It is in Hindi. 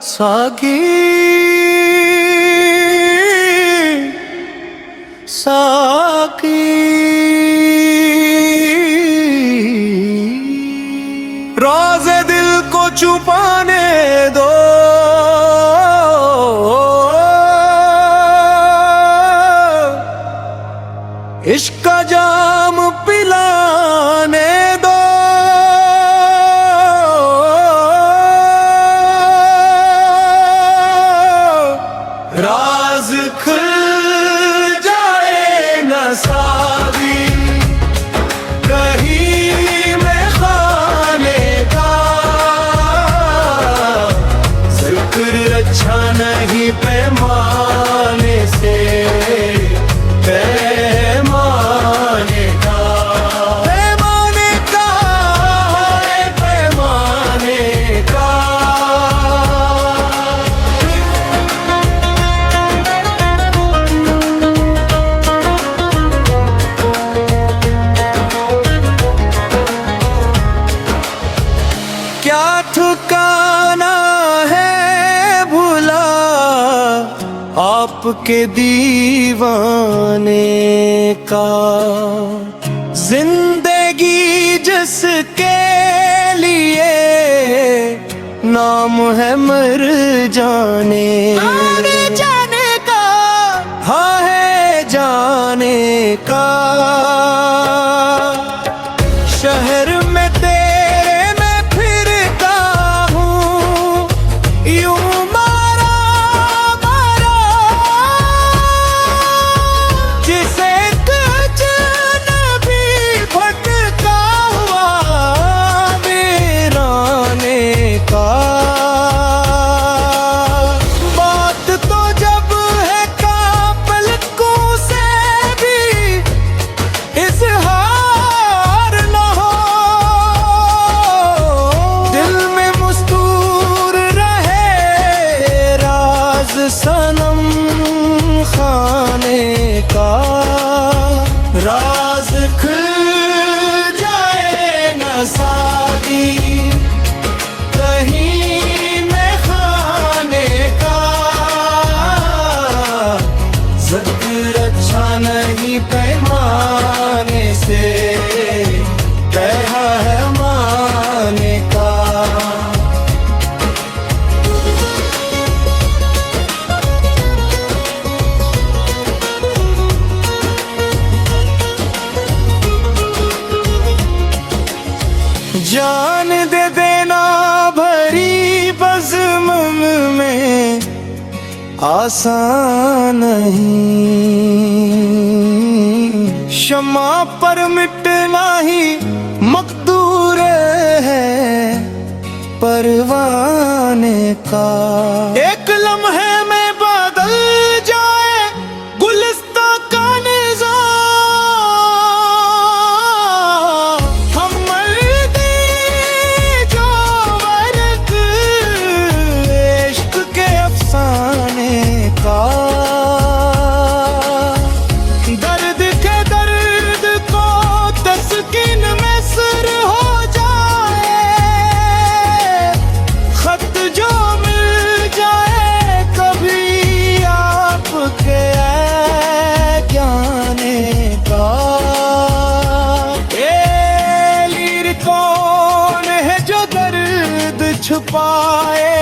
साकी साकी रोज़े दिल को छुपाने दो, इश्क का जाम पिलाने दो। राज खुल जाए न सादी कहीं में खाने का, जिक्र अच्छा नहीं पैमाने से पैमाने का, पैमाने का है पैमाने का। क्या ठिकाना है भुला आपके दीवाने का, जिंदगी जिसके लिए नाम है मर जाने का, हाँ है जाने का। शहर में तेरे मैं फिरता हूँ यूं मारा मारा, जिसे अजनबी भटका हुआ वीराने का। बात तो जब है कापलकों से भी इज़हार न हो, दिल में मुस्तूर रहे राज सनम खाने का। राज खुल जाए न सादी कहीं में खाने का, जिक्र अच्छा नहीं पैमाने से पैमाने का। जान दे देना भरी बज़्म में आसान नहीं, शमा पर मिटना ही मकदूर है परवाने का। एक लम्हे में बदल जाए गुलिस्ता का निज़ाम, हम मर्दी जो वर्क इश्क के अफसाने का। दर्द के दर्द को तस्कीन में सर हो जाए, खत जो मिल जाए कभी आपके ज्ञाने का। ये लीर कौन है जो दर्द छुपाए,